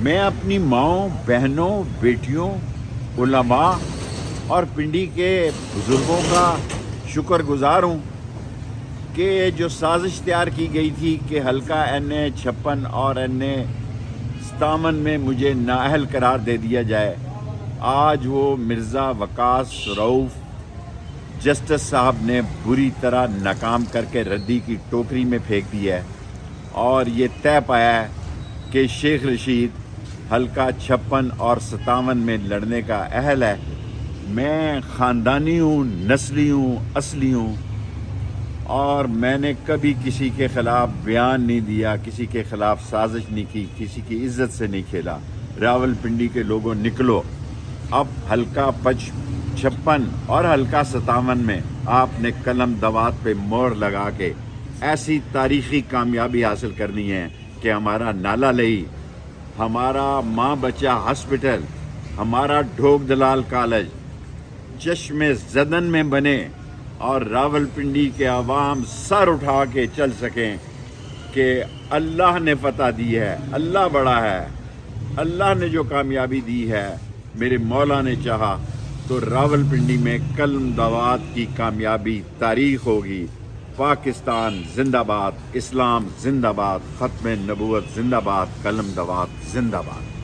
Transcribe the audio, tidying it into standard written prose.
میں اپنی ماؤں، بہنوں، بیٹیوں، علماء اور پنڈی کے بزرگوں کا شکر گزار ہوں کہ جو سازش تیار کی گئی تھی کہ حلقہ این56 اور این57 میں مجھے نااہل قرار دے دیا جائے، آج وہ مرزا وقاص رؤف جسٹس صاحب نے بری طرح ناکام کر کے ردی کی ٹوکری میں پھینک دی ہے، اور یہ طے پایا ہے کہ شیخ رشید حلقہ 56 اور 57 میں لڑنے کا اہل ہے۔ میں خاندانی ہوں، نسلی ہوں، اصلی ہوں، اور میں نے کبھی کسی کے خلاف بیان نہیں دیا، کسی کے خلاف سازش نہیں کی، کسی کی عزت سے نہیں کھیلا۔ راول پنڈی کے لوگوں نکلو، اب حلقہ 56 اور حلقہ 57 میں آپ نے قلم دوات پہ مہر لگا کے ایسی تاریخی کامیابی حاصل کرنی ہے کہ ہمارا نالا لئی، ہمارا ماں بچہ ہاسپٹل، ہمارا ڈھوک دلال کالج چشم زدن میں بنے، اور راول پنڈی کے عوام سر اٹھا کے چل سکیں کہ اللہ نے فتح دی ہے، اللہ بڑا ہے، اللہ نے جو کامیابی دی ہے، میرے مولا نے چاہا تو راول پنڈی میں قلم دوات کی کامیابی تاریخ ہوگی۔ پاکستان زندہ باد، اسلام زندہ باد، ختم نبوت زندہ باد، قلم دوات زندہ باد۔